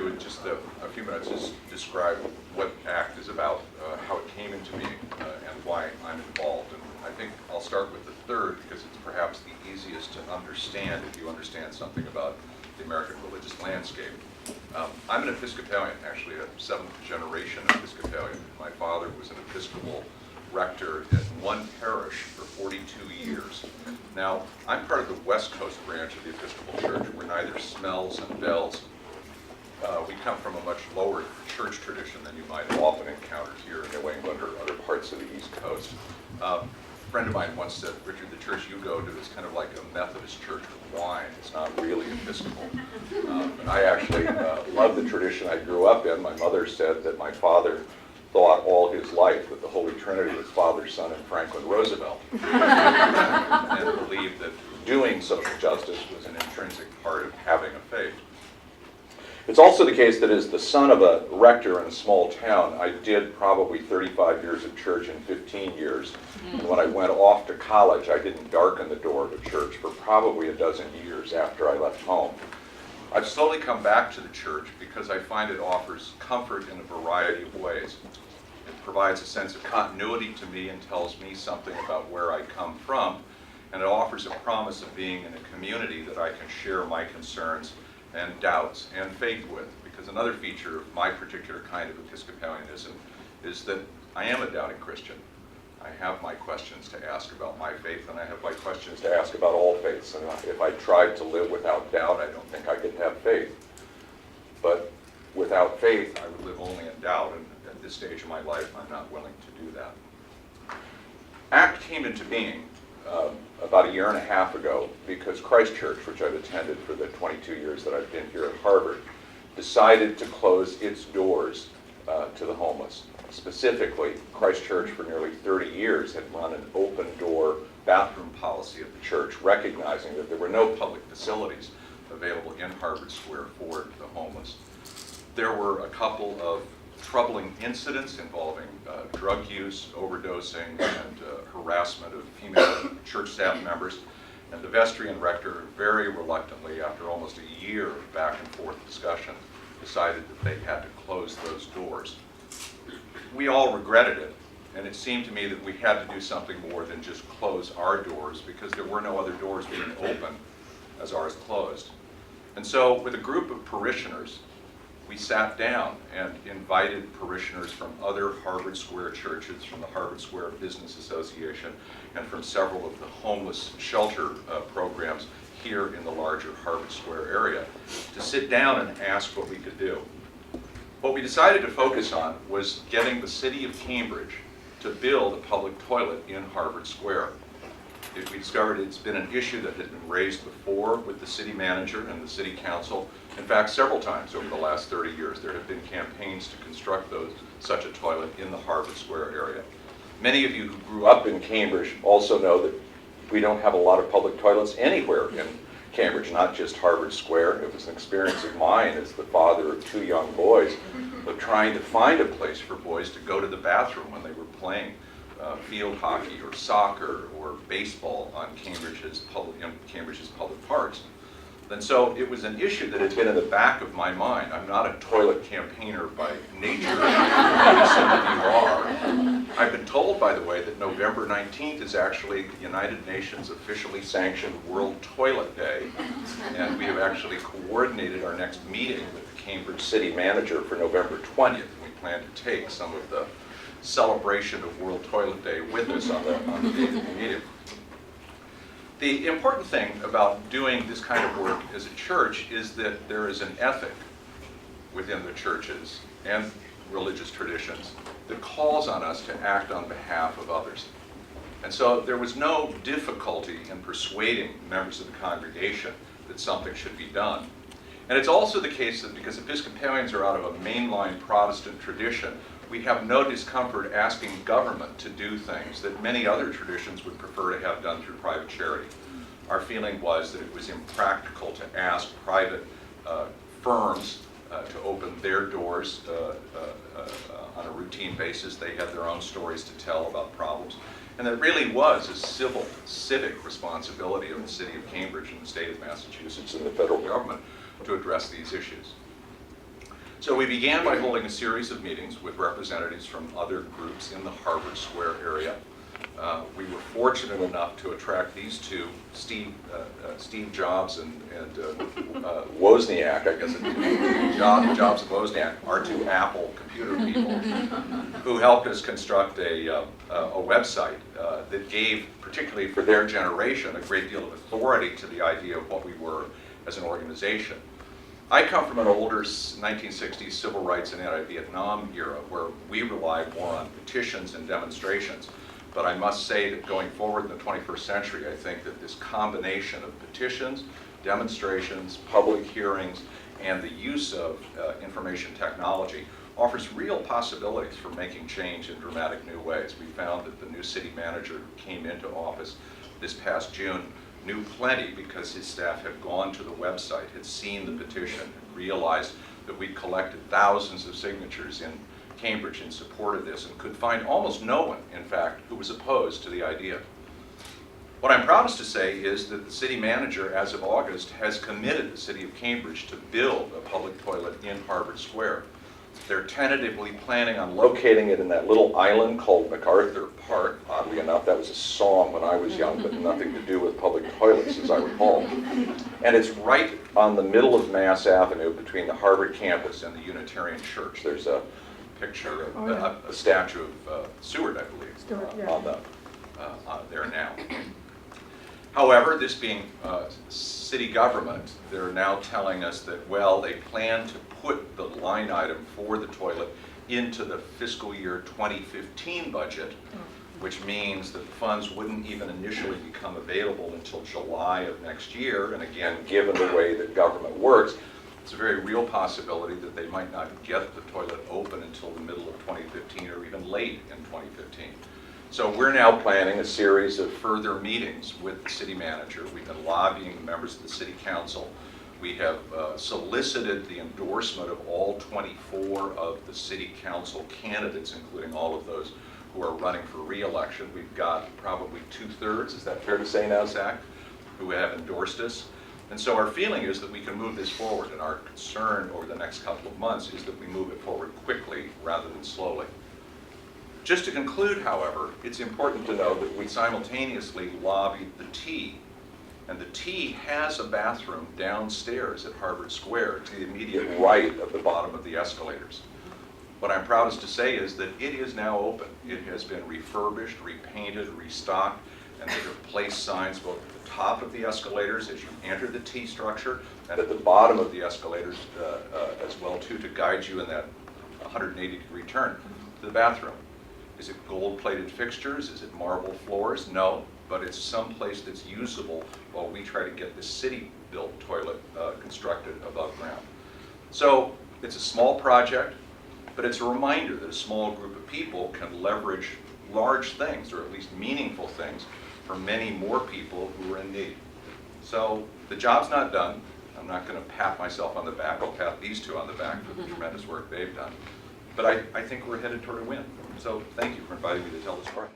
to, in just a few minutes, just describe what ACT is about, how it came into being, and why I'm involved. And I think I'll start with the third because it's perhaps the easiest to understand if you understand something about the American religious landscape. I'm an Episcopalian, actually a seventh generation Episcopalian. My father was an Episcopal rector in one parish for 42 years. Now, I'm part of the West Coast branch of the Episcopal Church. We're neither smells and bells. We come from a much lower church tradition than you might have often encountered here in New England or other parts of the East Coast. A friend of mine once said, Richard, the church you go to is kind of like a Methodist church with wine. It's not really Episcopal. And I actually love the tradition I grew up in. My mother said that my father thought all his life that the Holy Trinity was Father, Son, and Franklin Roosevelt, and believed that doing social justice was an intrinsic part of having a faith. It's also the case that as the son of a rector in a small town, I did probably 35 years of church in 15 years. And when I went off to college, I didn't darken the door of a church for probably a dozen years after I left home. I've slowly come back to the church because I find it offers comfort in a variety of ways. It provides a sense of continuity to me and tells me something about where I come from, and it offers a promise of being in a community that I can share my concerns and doubts and faith with, because another feature of my particular kind of Episcopalianism is that I am a doubting Christian. I have my questions to ask about my faith, and I have my questions to ask about all faiths. And if I tried to live without doubt, I don't think I could have faith. But without faith, I would live only in doubt, and at this stage of my life, I'm not willing to do that. ACT came into being about a year and a half ago because Christ Church, which I've attended for the 22 years that I've been here at Harvard, decided to close its doors to the homeless. Specifically, Christ Church for nearly 30 years had run an open-door bathroom policy of the church, recognizing that there were no public facilities available in Harvard Square for the homeless. There were a couple of troubling incidents involving drug use, overdosing, and harassment of female church staff members. And the vestry and rector very reluctantly, after almost a year of back and forth discussion, decided that they had to close those doors. We all regretted it, and it seemed to me that we had to do something more than just close our doors, because there were no other doors being open as ours closed. And so with a group of parishioners, we sat down and invited parishioners from other Harvard Square churches, from the Harvard Square Business Association, and from several of the homeless shelter programs here in the larger Harvard Square area, to sit down and ask what we could do. What we decided to focus on was getting the city of Cambridge to build a public toilet in Harvard Square. We discovered it's been an issue that had been raised before with the city manager and the city council. In fact, several times over the last 30 years, there have been campaigns to construct such a toilet in the Harvard Square area. Many of you who grew up in Cambridge also know that we don't have a lot of public toilets anywhere in Cambridge, not just Harvard Square. It was an experience of mine as the father of two young boys of trying to find a place for boys to go to the bathroom when they were playing field hockey or soccer or baseball on Cambridge's public parks. And so it was an issue that had been in the back of my mind. I'm not a toilet campaigner by nature, maybe some of you are. I've been told, by the way, that November 19th is actually the United Nations officially sanctioned World Toilet Day. And we have actually coordinated our next meeting with the Cambridge City Manager for November 20th. We plan to take some of the celebration of World Toilet Day with us on the day of the meeting. The important thing about doing this kind of work as a church is that there is an ethic within the churches and religious traditions that calls on us to act on behalf of others. And so there was no difficulty in persuading members of the congregation that something should be done. And it's also the case that because Episcopalians are out of a mainline Protestant tradition, we have no discomfort asking government to do things that many other traditions would prefer to have done through private charity. Our feeling was that it was impractical to ask private firms to open their doors on a routine basis. They had their own stories to tell about problems. And that really was a civic responsibility of the city of Cambridge and the state of Massachusetts and the federal government to address these issues. So we began by holding a series of meetings with representatives from other groups in the Harvard Square area. We were fortunate enough to attract these two, Steve Jobs and Wozniak, I guess Jobs and Wozniak, our two Apple computer people, who helped us construct a website that gave, particularly for their generation, a great deal of authority to the idea of what we were as an organization. I come from an older 1960s civil rights and anti-Vietnam era where we relied more on petitions and demonstrations. But I must say that going forward in the 21st century, I think that this combination of petitions, demonstrations, public hearings, and the use of information technology offers real possibilities for making change in dramatic new ways. We found that the new city manager who came into office this past June knew plenty because his staff had gone to the website, had seen the petition, and realized that we collected thousands of signatures in Cambridge in support of this and could find almost no one, in fact, who was opposed to the idea. What I'm proudest to say is that the city manager, as of August, has committed the city of Cambridge to build a public toilet in Harvard Square. They're tentatively planning on locating it in that little island called MacArthur Park. Oddly enough, that was a song when I was young, but nothing to do with public toilets, as I recall. And it's right on the middle of Mass Avenue between the Harvard campus and the Unitarian Church. There's a picture of a statue of Seward, I believe, on the, there now. However, this being city government, they're now telling us that, well, they plan to put the line item for the toilet into the fiscal year 2015 budget, which means that the funds wouldn't even initially become available until July of next year. And again, given the way that government works, it's a very real possibility that they might not get the toilet open until the middle of 2015 or even late in 2015. So we're now planning a series of further meetings with the city manager. We've been lobbying the members of the city council. We have solicited the endorsement of all 24 of the city council candidates, including all of those who are running for re-election. We've got probably 2/3, is that fair to say now, Zach, who have endorsed us. And so our feeling is that we can move this forward, and our concern over the next couple of months is that we move it forward quickly rather than slowly. Just to conclude, however, it's important to know that we simultaneously lobbied the T, and the T has a bathroom downstairs at Harvard Square to the immediate right of the bottom of the escalators. What I'm proudest to say is that it is now open. It has been refurbished, repainted, restocked, and they have placed signs both at the top of the escalators as you enter the T structure and at the bottom of the escalators as well too, to guide you in that 180-degree turn to the bathroom. Is it gold-plated fixtures? Is it marble floors? No, but it's someplace that's usable while we try to get the city-built toilet constructed above ground. So it's a small project, but it's a reminder that a small group of people can leverage large things, or at least meaningful things, for many more people who are in need. So the job's not done. I'm not going to pat myself on the back. I'll pat these two on the back for the tremendous work they've done. But I think we're headed toward a win. So thank you for inviting me to tell this story.